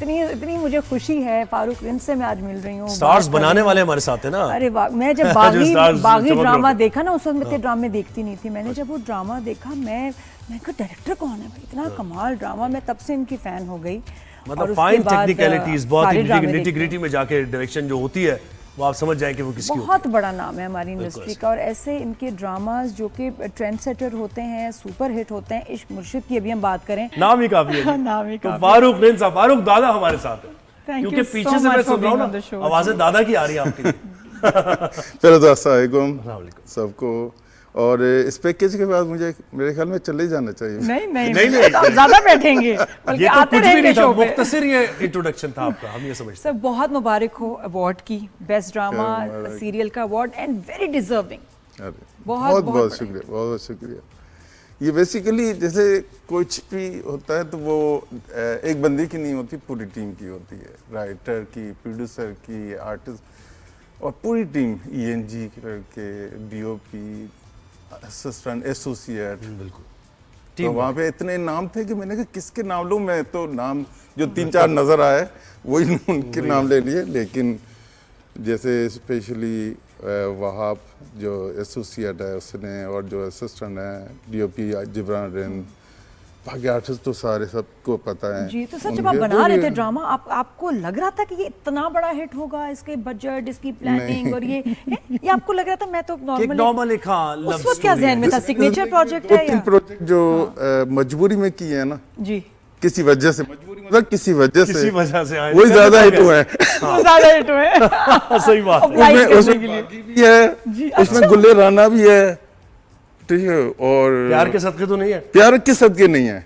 इतनी मुझे खुशी है, फारूक रिंस से मैं आज मिल रही हूँ। स्टार्स बनाने वाले हमारे साथ है ना। अरे वाह, मैं जब बागी ड्रामा देखा ना, उस वक्त मैं ड्रामे देखती नहीं थी। मैंने जब वो ड्रामा देखा, मैं कहा डायरेक्टर कौन है भाई, इतना कमाल ड्रामा। मैं तब से इनकी फैन हो गई। मतलब फाइन टेक्निकलिटीज, बहुत ही निटी-ग्रिटी में जाके डायरेक्शन जो होती है वो आप समझ जाएं कि वो किसकी बहुत बड़ा नाम है हमारी इंडस्ट्री का। और ऐसे इनके ड्रामास जो कि ट्रेंड सेटर होते हैं, सुपर हिट होते हैं। इश्क मुर्शिद की अभी हम बात करें, नाम ही काफी है। नाम ही काफी। फारूक रिंस, फारूक दादा हमारे साथ है, क्योंकि पीछे से मैं सुन रहा हूँ ना, आवाजें दादा की आ रही है आपकी। पहले तो अस्सलाम वालेकुम सबको। और इस पैकेज के बाद मुझे मेरे ख्याल में चले जाना चाहिए। नहीं आप ज्यादा बैठेंगे, बल्कि ये तो आते कुछ भी रहेंगे नहीं था, शो पे। मुख्तसर ये इंट्रोडक्शन था आपका, हम ये समझते सर बहुत मुबारक हो अवार्ड की, बेस्ट ड्रामा सीरियल का अवार्ड, एंड वेरी डिजर्विंग। बहुत बहुत शुक्रिया, बहुत बहुत शुक्रिया। ये बेसिकली जैसे कुछ भी होता है तो वो एक बंदे की नहीं होती, पूरी टीम की होती है। राइटर की, प्रोड्यूसर की, आर्टिस्ट और पूरी टीम, ENG के, DOP, असिस्टेंट, एसोसिएट। बिल्कुल। तो वहाँ पे इतने नाम थे कि मैंने कहा किसके नाम लूँ। मैं तो नाम जो 3-4 नज़र आए वही उनके नाम ले लिए। लेकिन जैसे स्पेशली वहाब जो एसोसिएट है उसने, और जो असिस्टेंट है DOP जिब्रान रिंद, बाकी आर्टिस्ट तो सारे सबको पता है जी। तो सर जब आप बना रहे थे ड्रामा, आपको लग रहा था कि ये इतना बड़ा हिट होगा, इसके बजट, इसकी प्लानिंग और ये आपको लग रहा था? मैं तो नॉर्मल लिखा, उस वक्त क्या ज़हन में था? सिग्नेचर प्रोजेक्ट है या प्रोजेक्ट जो मजबूरी में की है ना जी, किसी वजह से, मजबूरी मतलब किसी वजह से आए, वही ज्यादा हिट हुआ है। ज्यादा हिट हुए। सही बात है। उसमें भी है, उसमें गुल्ले राना भी है, ठीक है। और प्यार के सदके तो नहीं है, प्यार के सदके नहीं है,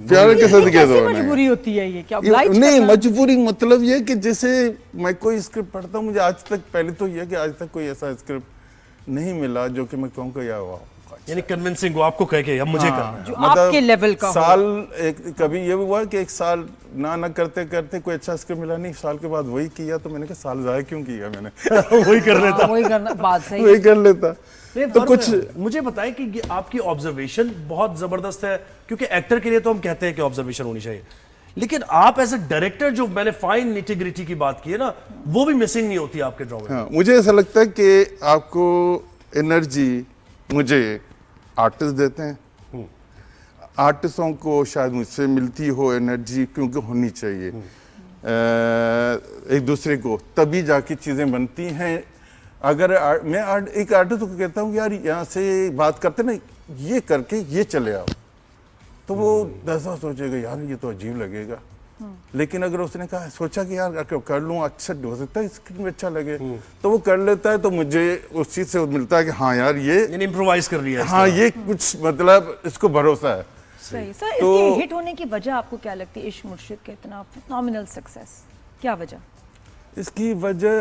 प्यार के सदके तो मजबूरी होती है ये क्या? नहीं, मजबूरी मतलब ये कि जैसे मैं कोई स्क्रिप्ट पढ़ता हूँ, मुझे आज तक, पहले तो ये कि आज तक कोई ऐसा स्क्रिप्ट नहीं मिला जो कि मैं कहूँ कि यार वाह, यानी कन्विंसिंग हो आपको कह के अब मुझे करना है, जो आपके लेवल का साल एक कभी ये भी हुआ कि एक साल ना करते करते कोई अच्छा स्क्रिप्ट मिला नहीं, साल के बाद वही किया, तो मैंने कहा साल ज़ाया क्यों किया मैंने। वही कर लेता, वही करना, बात सही, वही कर लेता। तो कुछ मुझे बताएं कि ये आपकी ऑब्जर्वेशन बहुत जबरदस्त है, क्योंकि एक्टर के लिए तो हम कहते हैं कि ऑब्जर्वेशन होनी चाहिए, लेकिन आप एज ए डायरेक्टर जो मैंने फाइन निटी-ग्रिटी की बात की है ना, वो भी मिसिंग नहीं होती आपके ड्रामे में। हाँ, मुझे ऐसा लगता है कि आपको एनर्जी मुझे आर्टिस्ट देते हैं, आर्टिस्टों को शायद मुझसे मिलती हो एनर्जी, क्योंकि होनी चाहिए एक दूसरे को, तभी जाके चीज़ें बनती हैं। अगर मैं एक आर्टिस्ट को कहता हूँ यार यहाँ से बात करते ना, ये करके ये चले आओ, तो वो 10 बार सोचेगा यार ये तो अजीब लगेगा। लेकिन अगर उसने कहा, सोचा कि यार कर लूँ, अच्छा हो सकता है स्क्रीन में अच्छा लगे, तो वो कर लेता है। तो मुझे उस चीज़ से मिलता है कि हाँ यार ये इम्प्रोवाइज कर लिया, हाँ ये कुछ मतलब इसको भरोसा है। सही। सर इसके हिट होने की वजह आपको क्या लगती है? इश्क मुर्शिद का इतना फिनोमिनल सक्सेस, क्या वजह? इसकी वजह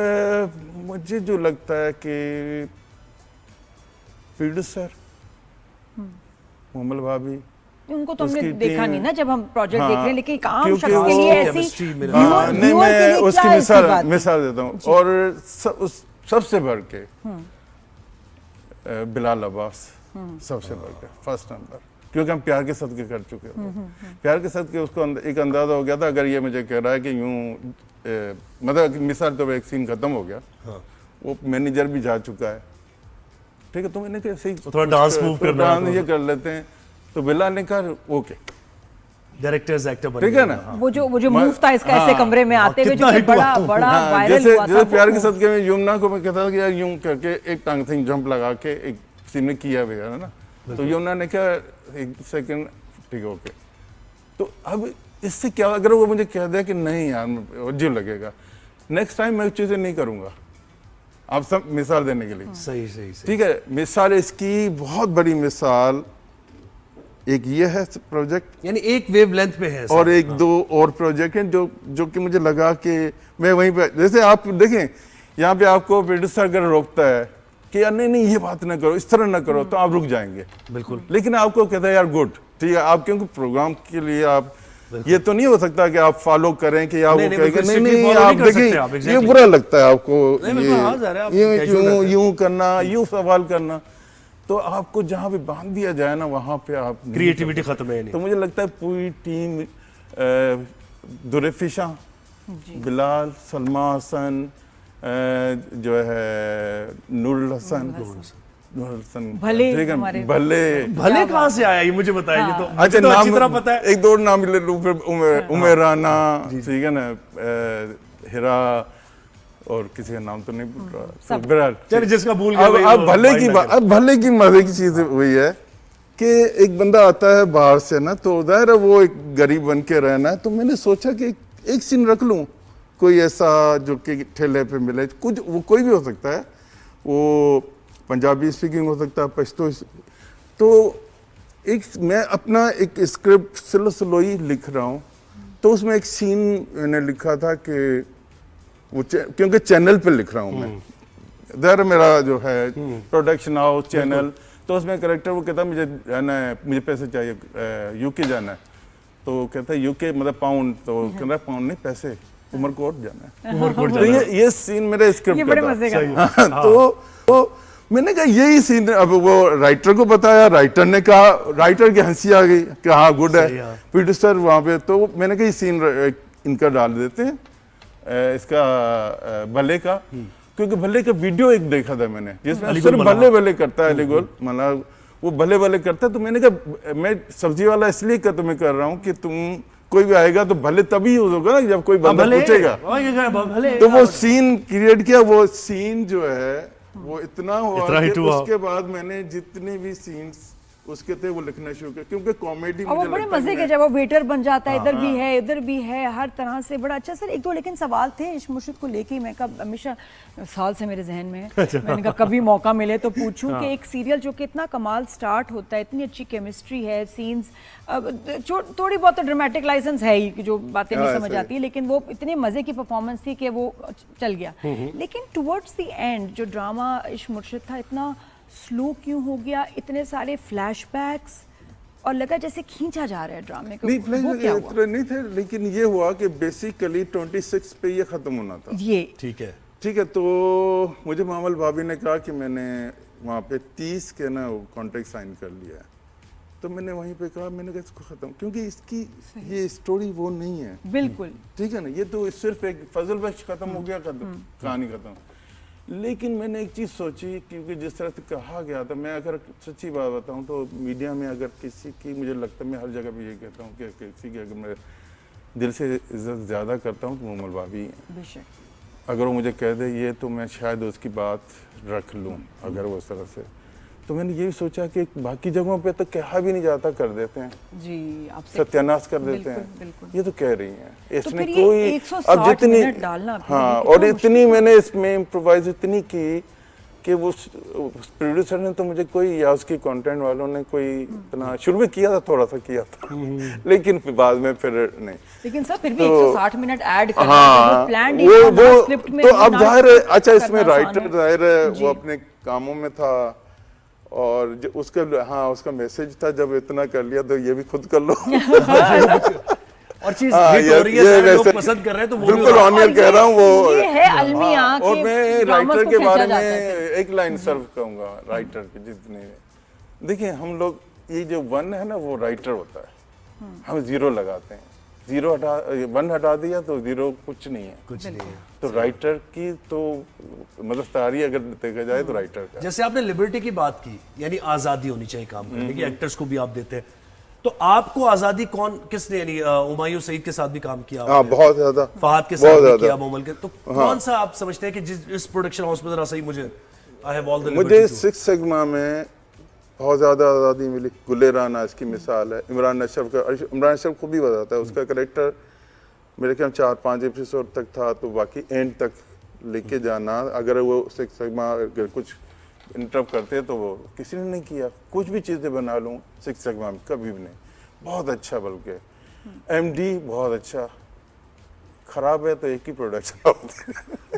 मुझे जो लगता है कि प्रोड्यूसर मोमल भाभी, उनको तो हमने देखा नहीं ना जब हम प्रोजेक्ट देख रहे हैं, लेकिन आम शख्स क्योंकि के लिए ऐसी नहीं, मैं उसकी मिसाल देता हूँ। और सबसे बढ़ के बिलाल अब्बास, सबसे बढ़ के फर्स्ट नंबर, क्योंकि हम प्यार के सदके कर चुके थे। प्यार के सदके उसको एक अंदाजा हो गया था, अगर ये मुझे कह रहा है कि यूं मतलब मिसाल तो एक सीन खत्म हो गया, वो मैनेजर भी जा चुका है, ठीक है, तो मैंने कहा सही थोड़ा डांस मूव करना, ये कर लेते हैं। तो बिलाल ने कहा ओके, डायरेक्टर्स एक्टर बन, ठीक है ना। वो जो मूव था इसका, ऐसे कमरे में आते हुए जो बड़ा वायरल हुआ था। जैसे प्यार के सदके में यमुना को मैं कहता था कि यार यूं करके एक टांग थिंग जंप लगा के एक सीन में किया हुआ है ना, तो यमुना ने कहा एक सेकंड, ठीक है ओके। तो अब इससे क्या, अगर वो मुझे कह दिया कि नहीं यार अजीब लगेगा, नेक्स्ट टाइम मैं चीज़ें नहीं करूँगा। आप सब मिसाल देने के लिए सही, ठीक है। मिसाल इसकी बहुत बड़ी मिसाल एक ये है प्रोजेक्ट, यानी एक वेवलेंथ पे है, और एक दो और प्रोजेक्ट हैं जो कि मुझे लगा कि मैं वहीं पे, जैसे आप देखें यहाँ पे आपको प्रोड्यूसर अगर रोकता है कि यार नहीं ये बात ना करो, इस तरह ना करो, तो आप रुक जाएंगे बिल्कुल। लेकिन आपको कहता है यार गुड, ठीक है, आप क्योंकि प्रोग्राम के लिए आप ये तो नहीं हो सकता कि आप फॉलो करें कि आप नहीं आप देखिए, ये बुरा लगता है आपको, ये यूं करना, यूं सवाल करना, तो आपको जहाँ पे बांध दिया जाए ना, वहाँ पे आप क्रिएटिविटी खत्म है नहीं। तो मुझे लगता है पूरी टीम दुरेफिशा बिलाल, सलमा हसन, जो है नूरुल हसन, भले ठीक है, हमारे- भले भले कहाँ से आया ये मुझे बताइए। ये तो अच्छा, मुझे तो नाम अच्छी तरह पता है। एक दो नाम ले लूं फिर, उमेर राना, ठीक है ना, हिरा, और किसी का नाम तो नहीं भूल रहा, तो बहरहाल चलिए जिसका भूल गया अब वही अब वो भले की mind बात, अब भले की मजे की चीज हुई है कि एक बंदा आता है बाहर से ना, तो जाहिर है वो एक गरीब बन के रहना है, तो मैंने सोचा कि एक सीन रख लूं कोई ऐसा जो कि ठेले पे मिले, कुछ वो कोई भी हो सकता है, वो पंजाबी स्पीकिंग हो सकता है, पश्तो, तो एक मैं अपना एक स्क्रिप्ट स्लोई लिख रहा हूँ, तो उसमें एक सीन मैंने लिखा था कि वो क्योंकि चैनल पे लिख रहा हूँ मैं, दर मेरा जो है प्रोडक्शन हाउस चैनल, तो उसमें करेक्टर वो कहता है मुझे जाना है, मुझे पैसे चाहिए, यूके जाना है, तो कहता है यूके मतलब पाउंड, तो कहता है पाउंड नहीं पैसे, उमरकोट जाना है। तो ये सीन मेरे स्क्रिप्ट ये का बड़े था। मजे का था। तो मैंने कहा यही सीन, अब वो राइटर को बताया, राइटर ने कहा, राइटर की हंसी आ गई कि हाँ गुड है, प्रोड्यूसर वहाँ पे, तो मैंने कहा ये सीन इनका डाल देते हैं, इसका भले का, क्योंकि भले का वीडियो एक देखा था मैंने जिसमें सिर्फ भले भले करता है अलीगोल मतलब वो भले भले करता है, तो मैंने कहा मैं सब्जी वाला इसलिए का तुम्हें कर रहा हूँ कि तुम कोई भी आएगा तो भले तभी यूज होगा ना जब कोई बंदा पूछेगा, तो वो सीन क्रिएट किया, वो सीन जो है वो इतना हुआ कि उसके बाद मैंने जितने भी सीन्स उसके थे वो लिखना शुरू किया, क्योंकि कॉमेडी और वो बड़े मजे के, जब वो वेटर बन जाता है, इधर भी है इधर भी है, हर तरह से बड़ा अच्छा। सर एक दो लेकिन सवाल थे इश्क मुर्शिद को लेके, मैं कब हमेशा साल से मेरे जहन में है, मैंने कहा कभी मौका मिले तो पूछूं कि एक सीरियल जो कि इतना कमाल स्टार्ट होता है, इतनी अच्छी केमिस्ट्री है, सीन्स थोड़ी बहुत तो ड्रामेटिक लाइसेंस है ही कि जो बातें नहीं समझ आती, लेकिन वो इतने मजे की परफॉर्मेंस थी कि वो चल गया। लेकिन टुवर्ड्स द एंड जो ड्रामा इश्क मुर्शिद था इतना स्लो क्यों हो गया, इतने सारे फ्लैशबैक्स और लगा जैसे खींचा जा रहा है ड्रामे को, वो क्या हुआ? इतने नहीं थे, लेकिन ये हुआ कि बेसिकली 26 पे ये खत्म होना था। ये ठीक है, तो मुझे मामल भाभी ने कहा कि मैंने वहाँ पे 30 के ना कॉन्ट्रैक्ट साइन कर लिया है, तो मैंने वहीं पे कहा, मैंने कहा इसको खत्म, क्योंकि इसकी ये स्टोरी वो नहीं है बिल्कुल, ठीक है ना, ये तो सिर्फ एक फजल बख्श खत्म हो गया, खत्म कहानी खत्म। लेकिन मैंने एक चीज़ सोची, क्योंकि जिस तरह से कहा गया था, मैं अगर सच्ची बात बताऊं तो मीडिया में अगर किसी की, मुझे लगता है मैं हर जगह पे ये कहता हूं कि किसी की अगर मैं दिल से इज्जत ज़्यादा करता हूं तो मोमल भाभी हैं। अगर वो मुझे कह दे ये, तो मैं शायद उसकी बात रख लूँ, अगर वो इस तरह से, तो मैंने ये भी सोचा कि बाकी जगहों पे तो कहा भी नहीं जाता, कर देते हैं जी, आपसे सत्यानाश कर देते बिल्कुल, हैं, बिल्कुल। ये तो कह रही हैं, इसमें तो कोई 160 जितनी मिनट डालना, हाँ, और इतनी मैंने इसमें इम्प्रोवाइज इतनी की कि वो प्रोड्यूसर ने तो मुझे कोई, या उसकी कंटेंट वालों ने कोई इतना, शुरू में किया था, थोड़ा सा किया था, लेकिन फिर बाद में फिर नहीं। लेकिन सर फिर भी 160 मिनट ऐड करना, हाँ, प्लान वो स्क्रिप्ट में तो अब जाहिर है, अच्छा इसमें राइटर जाहिर है वो अपने कामों में था, और उसका हाँ उसका मैसेज था, जब इतना कर लिया तो ये भी खुद कर लो। और चीज हिट हो रही है, सारे लोग पसंद कर रहे हैं, तो वो बिल्कुल ऑनियर कह रहा हूँ वो ये है अलमिया। और मैं राइटर के बारे में एक लाइन सर्व कहूंगा राइटर के, जितने देखिए हम लोग, ये जो 1 है ना वो राइटर होता है, हम 0 लगाते हैं, 1 हटा दिया तो 0 कुछ नहीं है, कुछ नहीं है। तो राइटर की तो मतलब तारी अगर देखा जाए तो राइटर का। जैसे आपने लिबर्टी की बात की, यानी आजादी होनी चाहिए काम करने की, एक्टर्स को भी आप देते हैं, तो आपको आजादी किसने, यानी हुमायूं सईद के साथ भी काम किया, हाँ बहुत ज्यादा, फहद के साथ भी किया, मोमल के, तो कौन सा आप समझते हैं कि जिस प्रोडक्शन हाउस में जरा सही मुझे I have all the liberty, मुझे 6 सिग्मा में बहुत ज़्यादा आज़ादी मिली। गुले राना इसकी मिसाल है, इमरान अशरफ को भी बताता है, उसका करेक्टर मेरे ख्याल 4-5 एपिसोड तक था, तो बाकी एंड तक लेके जाना, अगर वो 6 सिग्मा अगर कुछ इंटरप्ट करते तो वो किसी ने नहीं किया, कुछ भी चीज़ें बना लूँ 6 सिग्मा में कभी भी नहीं, बहुत अच्छा, बल्कि MD बहुत अच्छा, खराब है तो एक ही प्रोडक्शन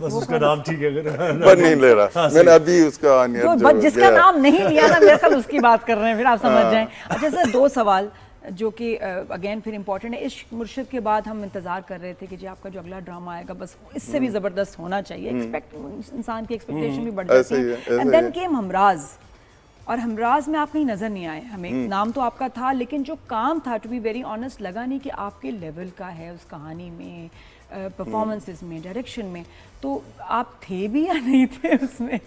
बस उसका नाम ठीक है, पर नहीं ले रहा मैंने अभी उसका जिसका नाम नहीं लिया ना, मेरे ख्याल उसकी बात कर रहे हैं, फिर आप समझ जाएं। अच्छा सर 2 सवाल जो कि अगेन फिर इम्पोर्टेंट है, इश्क मुर्शिद के बाद हम इंतजार कर रहे थे कि जी आपका जो अगला ड्रामा आएगा बस इससे भी जबरदस्त होना चाहिए, इंसान की एक्सपेक्टेशन भी बढ़ जाती है। एंड देन केम हमराज, और हमराज में आप कहीं नजर नहीं आए हमें, नाम तो आपका था लेकिन जो काम था टू बी वेरी ऑनेस्ट लगा नहीं कि आपके लेवल का है उस कहानी में, परफॉर्मेंसेस में, डायरेक्शन में, तो आप थे भी या नहीं थे उसमें?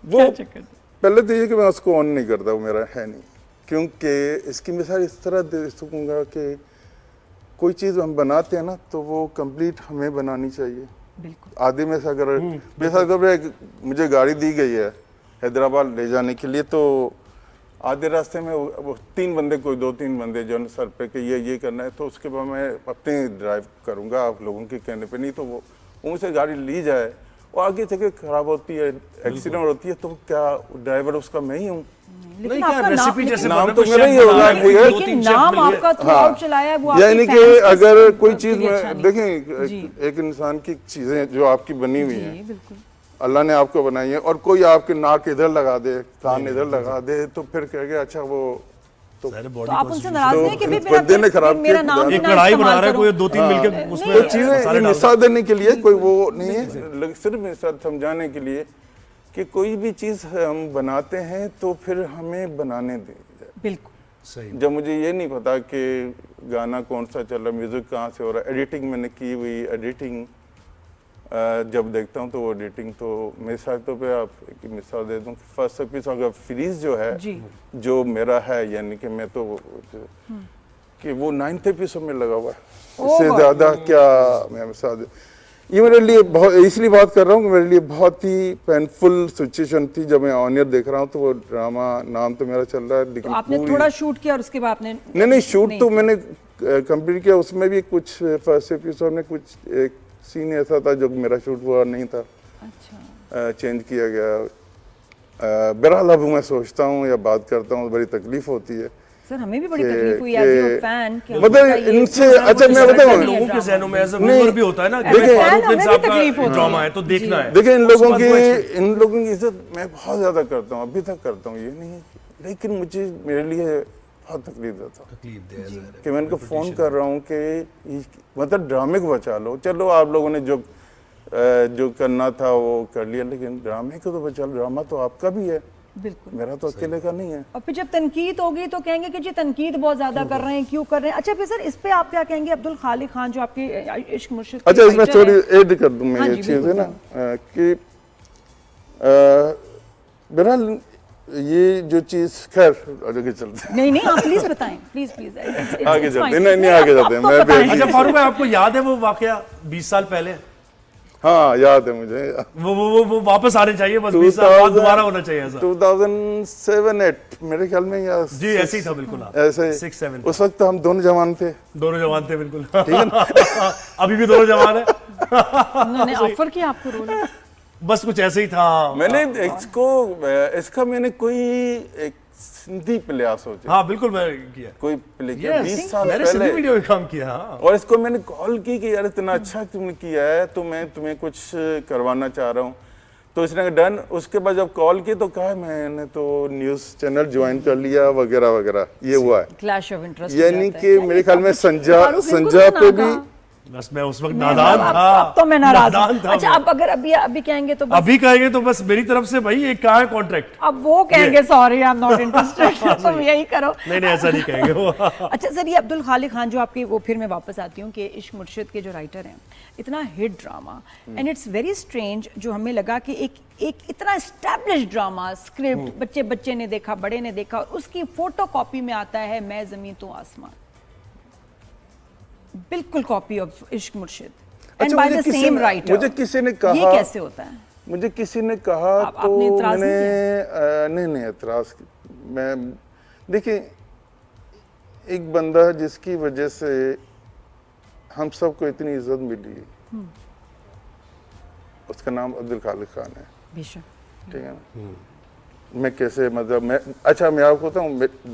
वो क्या चक्कर था? पहले तो ये कि मैं उसको ऑन नहीं करता, वो मेरा है नहीं, क्योंकि इसकी मिसाल इस तरह दे सकूँगा कि कोई चीज़ हम बनाते हैं ना तो वो कंप्लीट हमें बनानी चाहिए। बिल्कुल। आदि में से अगर बेशक मुझे गाड़ी दी गई है हैदराबाद ले जाने के लिए, तो आधे रास्ते में वो 3 बंदे, कोई 2-3 बंदे जो सर पे कि ये करना है, तो उसके बाद मैं अपने ड्राइव करूँगा, आप लोगों के कहने पे नहीं। तो वो उनसे गाड़ी ली जाए, वो आगे जगह खराब होती है, एक्सीडेंट होती है, तो क्या ड्राइवर उसका मैं ही हूँ? लेकिन आपका रेसिपी जैसे नाम तो मेरा ही होगा, ठीक है, लेकिन नाम आपका थ्रू चलाया है, वो यानी आपके कि fans के अगर कोई लिए चीज़ अच्छा में नहीं। देखें, एक इंसान की चीज़ें जो आपकी बनी हुई जी, हैं, बिल्कुल। अल्लाह ने आपको बनाई है, और कोई आपके नाक इधर लगा दे, कान इधर लगा दे, तो फिर कहेंगे अच्छा वो तो तो आप उनसे नाराज नहीं कि भी बंदे ने खराब मेरा किया, नाम भी एक ना कढ़ाई बना इस्तेमाल रहा है, करो। कोई 2-3 मिलके उसमें तो चीजें मसाले डाल मिसाल देने के लिए, कोई वो नहीं है, सिर्फ मिसाल समझाने के लिए कि कोई भी चीज हम बनाते हैं तो फिर हमें बनाने दी जाए। बिल्कुल सही। जब मुझे ये नहीं पता कि गाना कौन सा चल रहा, म्यूजिक कहाँ से हो रहा, एडिटिंग मैंने की हुई, एडिटिंग जब देखता हूँ तो वो एडिटिंग, तो मिसाल तो पे आप एक मिसाल दे दूँ, फर्स्ट एपिसोड अगर फ्रीज जो है, जी। जो मेरा है, यानी कि मैं तो कि वो 9th एपिसोड में लगा हुआ है, इससे ज़्यादा क्या मैं मिसाल दे। ये मेरे लिए बहुत, इसलिए बात कर रहा हूँ कि मेरे लिए बहुत ही पेनफुल सिचुएशन थी जब मैं ऑन ईयर देख रहा हूँ। तो वो ड्रामा नाम तो मेरा चल रहा है, लेकिन तो आपने पूरी- थोड़ा शूट किया और उसके बाद आपने नहीं शूट तो मैंने कंप्लीट किया, उसमें भी कुछ फर्स्ट एपिसोड में कुछ एक सीन ऐसा था जो मेरा शूट हुआ नहीं था, अच्छा चेंज किया गया। बहरहाल अब मैं सोचता हूँ या बात करता हूँ, बड़ी तकलीफ होती है। सर, हमें भी बड़ी कि- तकलीफ हुई कि- एज योर फैन कि मतलब आपका ये- इनसे अच्छा मैं बताऊँ, लोगों के जहनों में ऐसा नहीं, रूमर भी होता है ना कि देखिए, फारूक हमें भी साहब तकलीफ का होती ड्रामा है। है तो देखना है। देखिए इन उसके बाद वो expect- इन लोगों की इज्जत मैं बहुत ज्यादा करता हूँ, अभी तक करता हूँ, ये नहीं है, लेकिन मुझे मेरे लिए बहुत तकलीफ देता तकलीफ दे ज़ाहिर है। कि मैं इनको फोन कर रहा हूँ कि मतलब ड्रामे को बचा लो, चलो आप लोगों ने जो करना था वो कर लिया, लेकिन ड्रामे को तो बचा लो, ड्रामा तो आपका भी है, बिल्कुल। मेरा तो अकेले का नहीं है। और फिर जब तनकीद होगी तो कहेंगे कि जी तनकीद बहुत ज्यादा कर रहे हैं, क्यों कर रहे हैं। अच्छा फिर सर, इस पे आप क्या कहेंगे? अब्दुल खालिक खान जो आपके इश्क मुर्शिद के अच्छा इसमें राइटर थोड़ी हैं। ऐड कर दूं मैं, हाँ ये जी, चीज़ है बिल्कुल ना कि बहरहाल ये जो चीज़, खैर आगे चलते हैं, नहीं आप प्लीज बताएं, प्लीज आगे चलते हैं, नहीं आगे जाते हैं, मैं भी- अच्छा फारूक भाई, आपको याद है वो वाकया 20 साल पहले? हाँ याद है मुझे, वो वापस आने चाहिए, बस 20 साल बाद दोबारा होना चाहिए ऐसा। 2007-8 मेरे ख्याल में, या जी ऐसे ही था बिल्कुल। हाँ। ऐसे 6-7 उस वक्त हम दोनों जवान थे। दोनों जवान थे बिल्कुल। अभी भी दोनों जवान है। उन्होंने ऑफर किया आपको रोल? बस कुछ ऐसे ही था। मैंने इसका मैंने कोई एक सिंधी प्ले सोचा, हाँ बिल्कुल मैं किया। कोई प्ले किया Yes, 20 साल मैंने सिंधी पहले, वीडियो में काम किया। हाँ। और इसको मैंने कॉल की कि यार इतना अच्छा तुमने किया है, तो मैं तुम्हें कुछ करवाना चाह रहा हूँ। तो इसने कहा डन। उसके बाद जब कॉल की तो कहा मैंने तो न्यूज़ चैनल ज्वाइन कर लिया वगैरह वगैरह, ये हुआ है। क्लैश ऑफ इंटरेस्ट यानी कि मेरे ख्याल में संजा पे भी, बस मैं उस वक्त नादान था। अब तो मैं नाराज नादान हूँ। था अच्छा मैं। अब अगर अभी कहेंगे तो बस, अभी कहेंगे तो बस मेरी तरफ से भाई ये कहाँ है कॉन्ट्रैक्ट? अब वो कहेंगे sorry I am not interested, तुम यही करो। नहीं ऐसा नहीं कहेंगे वो। अच्छा सर, ये अब्दुल खालिक खान जो आपके, वो फिर मैं वापस आती हूँ कि इश्क मुर्शिद के जो राइटर हैं, इतना hit drama, and it's very strange, जो हमें लगा कि एक इतना एस्टैब्लिश ड्रामा स्क्रिप्ट बच्चे ने देखा, बड़े ने देखा, और उसकी फोटो कॉपी में आता है मैं ज़मीं तो आसमान, बिल्कुल कॉपी ऑफ इश्क मुर्शिद, and by the same writer. मुझे किसी ने कहा, ये कैसे होता है? मुझे किसी ने कहा तो आपने इतराज़ मैंने नहीं एतराज़, मैं देखिए एक बंदा जिसकी वजह से हम सबको इतनी इज्जत मिली, उसका नाम अब्दुल खालिक खान है, बेशक, ठीक है ना। मैं कैसे मतलब मैं आपको बताऊँ,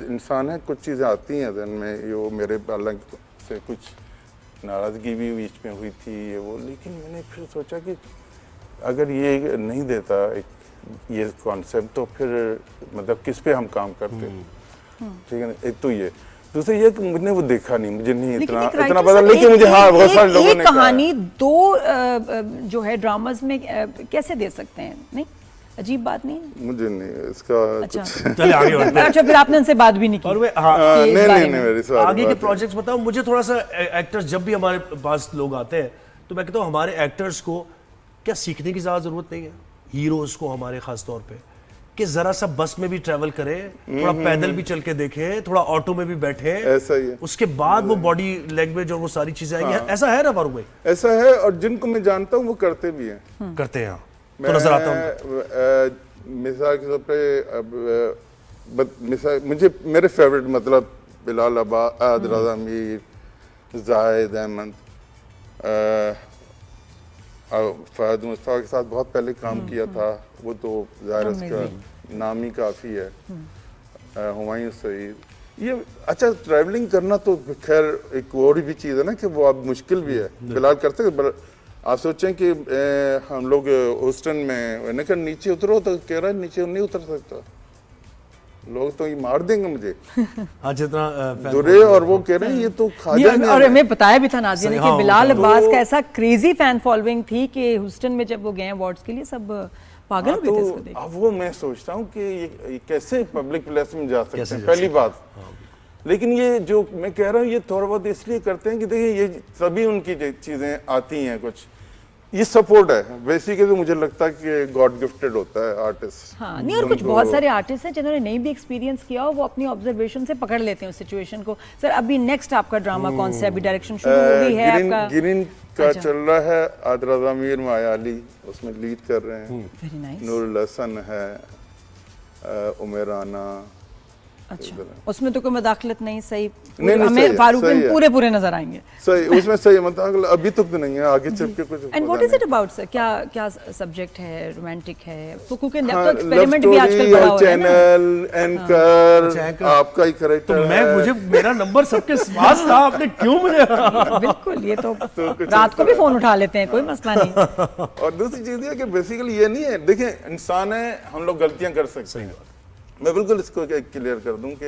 इंसान है, कुछ चीज़ें आती हैं दिन में, ये वो मेरे बालक से कुछ नाराज़गी भी बीच में हुई थी, ये वो, लेकिन मैंने फिर सोचा कि अगर ये नहीं देता ये कॉन्सेप्ट, तो फिर मतलब किस पे हम काम करते, ठीक है ना। एक तो ये, दूसरा ये कि मुझे वो देखा नहीं, मुझे नहीं इतना पता, लेकिन मुझे हाँ बहुत सारे लोगों ने कहानी दो जो है ड्रामाज में कैसे दे सकते हैं? नहीं अजीब बात नहीं है? मुझे नहीं इसका अच्छा कुछ चले आगे बढ़ते हैं। अच्छा, फिर आपने उनसे बात भी नहीं की? और वे हाँ, कि इस नहीं बारे नहीं में? नहीं मेरी सवाल आगे के बात है। प्रोजेक्ट्स बताओ मुझे थोड़ा सा। एक्टर्स जब भी हमारे पास लोग आते हैं तो मैं कहता हूँ हमारे एक्टर्स को क्या सीखने की ज़्यादा ज़रूरत नहीं है, हीरोज़ को हमारे खास तौर पे, कि ज़रा सा बस में भी ट्रैवल करें, थोड़ा पैदल भी चल के देखें, थोड़ा ऑटो में भी बैठे, ऐसा ही है। उसके बाद वो बॉडी लैंग्वेज और वो सारी चीज़ें आएंगी। ऐसा है ना फारूक भाई? ऐसा है, और जिनको मैं जानता हूँ वो करते भी हैं। करते हैं तो नजर आता हूँ। मिसाल के तौर पे मिसाल मुझे मेरे फेवरेट मतलब बिलाल अब्बास, रज़ा मीर, जाहिद अहमद, फहद मुस्तफा के साथ बहुत पहले काम किया था, वो तो ज़ाहिर इसका नाम ही काफ़ी है। हुमायूं सईद, ये अच्छा ट्रैवलिंग करना तो खैर एक और भी चीज़ है ना कि वो अब मुश्किल भी है। फिलहाल करते हैं, आप सोचें कि हम लोग ह्यूस्टन में मैंने कहा नीचे उतरो तो कह रहा है नीचे नहीं उतर सकता, लोग तो ये मार देंगे मुझे। हाँ, जितना दुरे, और वो कह रहे हैं ये तो खाजा नहीं और है। हमें बताया भी था नाज़िया ने कि हाँ, बिलाल तो- अब्बास का ऐसा क्रेजी फैन फॉलोइंग थी कि ह्यूस्टन में जब वो गए अवार्ड्स के लिए सब पागल हो गए थे इसको तो देख। अब वो मैं सोचता हूँ कि ये कैसे पब्लिक प्लेस में जा सकते कैसे हैं, जा पहली बात। लेकिन ये जो मैं कह रहा हूँ ये थोड़ा बहुत इसलिए करते हैं कि देखिए ये सभी उनकी चीजें आती हैं, कुछ ये सपोर्ट है बेसिकली। तो मुझे लगता है कि गॉड गिफ्टेड होता है आर्टिस्ट। हाँ नहीं, और कुछ बहुत सारे आर्टिस्ट हैं जिन्होंने नहीं भी एक्सपीरियंस किया हो, वो अपनी ऑब्जर्वेशन से पकड़ लेते हैं उस सिचुएशन को। सर अभी नेक्स्ट आपका ड्रामा कौन सा है? अभी डायरेक्शन शुरू हो गई है आपका? गिरिन का अच्छा। चल रहा है, आदरा ज़मीर मायाली उसमें लीड कर रहे हैं। Very nice. नूरुल हसन है, उमर राना। अच्छा, उसमें तो कोई मदाखलत नहीं? सही, नहीं, सही हमें है, फारूक सही में है। पूरे पूरे नजर आएंगे। सही, उसमें सही मतलब अभी तक तो नहीं है, आगे चल के कुछ and what is it about sir? क्या क्या सब्जेक्ट है? रोमांटिक है? तो क्योंकि हाँ, तो एक्सपेरिमेंट भी आजकल बड़ा हो रहा है ना। चैनल एंकर, अच्छा, एंकर। आपका ही तो करेक्टर मैं मुझे मेरा नंबर सबके पास था, आपने क्यों मुझे बिल्कुल, ये तो कुछ रात को भी फोन उठा लेते हैं, कोई मसला नहीं। और दूसरी चीज ये कि बेसिकली ये नहीं है, देखिए इंसान है, हम लोग गलतियां कर सकते हैं। मैं बिल्कुल इसको क्लियर कर दूं कि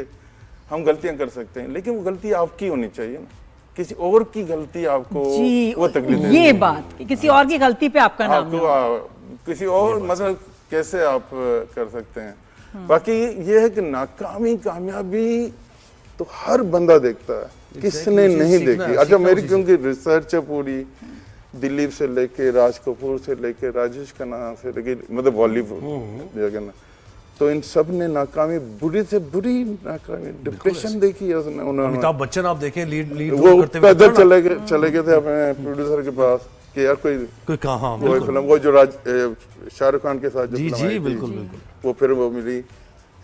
हम गलतियां कर सकते हैं, लेकिन वो गलती आपकी होनी चाहिए ना, किसी और की गलती आपको जी, वो तकलीफ ये देगी। बात कि किसी और की गलती पे आपका नाम आपको ना। किसी और मतलब कैसे आप कर सकते हैं। बाकी ये है कि नाकामी कामयाबी तो हर बंदा देखता है, किसने नहीं देखी। अच्छा मेरी क्योंकि रिसर्च है पूरी, दिलीप से लेके राज कपूर से लेके राजेश खन्ना से लेके मतलब बॉलीवुड जगह ना, तो इन सब ने नाकामी, बुरी से बुरी नाकामी, डिप्रेशन देखी है उन्होंने। अमिताभ बच्चन आप देखें लीड वो पैदल चले गए थे अपने प्रोड्यूसर के पास कि यार कोई कहाँ वो फिल्म, वो जो शाहरुख खान के साथ जो जी फिल्म जी आई थी, बिल्कुल बिल्कुल। वो फिर वो मिली।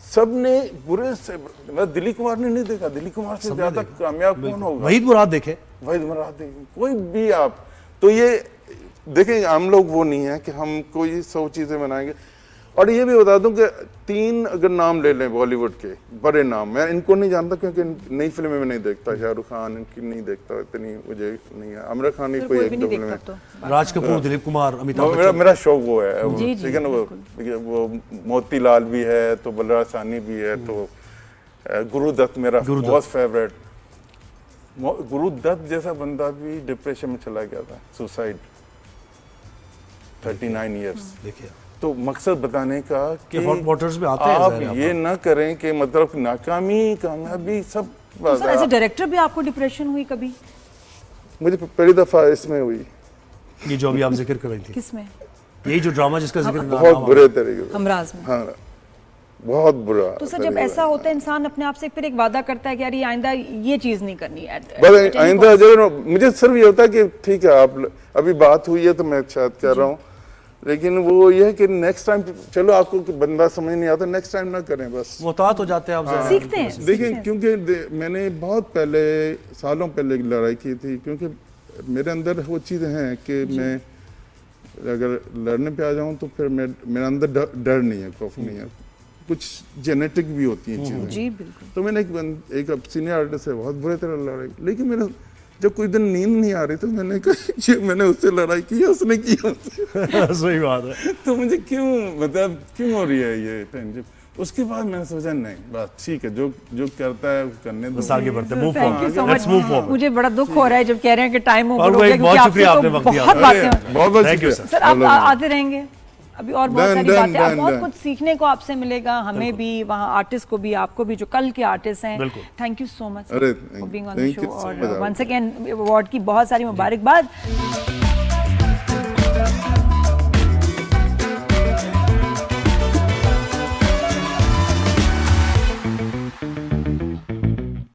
सब ने बुरे से मतलब दिलीप कुमार ने नहीं देखा, दिलीप कुमार से ज्यादा कामयाब कौन होगा? वहीद मुराद देखे, वहीद मुराद देखे, कोई भी आप। तो ये देखें हम लोग वो नहीं है कि हम कोई 100 चीजें बनाएंगे। और ये भी बता दूं कि 3 अगर नाम ले लें बॉलीवुड के बड़े नाम, मैं इनको नहीं जानता क्योंकि नई फिल्में में नहीं देखता, शाहरुख खान इनकी नहीं देखता, इतनी मुझे नहीं है, आमिर खान की कोई एक दो फिल्में, राज कपूर, दिलीप कुमार, अमिताभ मेरा शौक वो है। जी, जी, ठीक है ना, वो मोतीलाल भी है तो बलराज साहनी भी है, तो गुरुदत्त मेरा बहुत फेवरेट। गुरुदत्त जैसा बंदा भी डिप्रेशन में चला गया था, सुसाइड, 39 इयर्स। देखिए तो मकसद बताने का कि हॉट वाटर्स में आते हैं, आप ज़ाहिर है ये ना करें कि मतलब नाकामी कामयाबी सब सर एज ए डायरेक्टर भी आपको डिप्रेशन हुई कभी? मुझे पहली दफा इसमें हुई। ये जो अभी आप जिक्र कर रही थी, किसमें? यही जो ड्रामा जिसका जिक्र बहुत बुरे तरीके से, हमराज में? हाँ बहुत बुरा। तो सर जब ऐसा होता है इंसान अपने आप से फिर एक वादा करता है कि यार ये आइंदा ये चीज नहीं करनी है। बस आइंदा जो मुझे सिर्फ ये होता है कि ठीक है आप अभी बात हुई है तो मैं शायद कह रहा हूँ, लेकिन वो ये है कि नेक्स्ट टाइम चलो आपको बंदा समझ नहीं आता, नेक्स्ट टाइम ना करें, बस मुहतात हो जाते हैं आप, ज़ाहिर है। सीखते हैं। देखिए क्योंकि मैंने बहुत पहले सालों पहले एक लड़ाई की थी, क्योंकि मेरे अंदर वो चीज़ें हैं कि मैं अगर लड़ने पे आ जाऊं तो फिर मेरे अंदर डर नहीं है, खौफ नहीं है, कुछ जेनेटिक भी होती हैं चीज़ें। जी बिल्कुल। तो मैंने एक सीनियर आर्टिस्ट से बहुत बुरे तरह लड़ाई, लेकिन मेरा जब कोई दिन नींद नहीं आ रही तो मैंने कहा मैंने उससे लड़ाई की, उसने की उससे। सही बात है। तो मुझे क्यों मतलब क्यों हो रही है ये टेंशन? उसके बाद मैंने सोचा नहीं बस ठीक है, जो करता है करने दो, बस आगे बढ़ते हैं, move Thank you so forward, let's much. Move forward. मुझे बड़ा दुख हो रहा है जब कह रहे हैं कि टाइम और ओवर हो वो गया, एक बहुत क्योंकि शुक्रिया आपसे आपने तो वक्त दिया। बहुत बातें। बहुत बहुत Thank you, शुक्रिया। सर आप आते रहेंगे? अभी और बहुत Done, सारी done, बातें, अब done, बहुत done. कुछ सीखने को आपसे मिलेगा, हमें भी, वहाँ आर्टिस्ट को भी, आपको भी, जो कल के आर्टिस्ट हैं। बिल्कुल। थैंक यू सो मच अरे, for being on the thank show, you so और much. वंस अगेन अवार्ड की बहुत सारी मुबारकबाद।